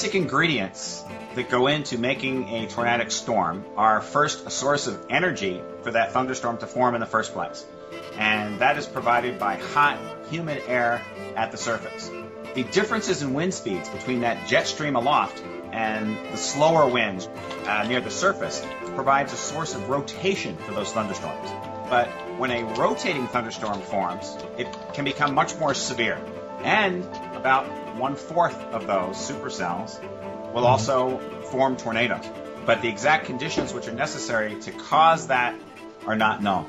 basic ingredients that go into making a tornadic storm are first a source of energy for that thunderstorm to form in the first place. And that is provided by hot, humid air at the surface. The differences in wind speeds between that jet stream aloft and the slower winds near the surface provides a source of rotation for those thunderstorms. But when a rotating thunderstorm forms, it can become much more severe. And about 1/4 of those supercells will also form tornadoes. But the exact conditions which are necessary to cause that are not known.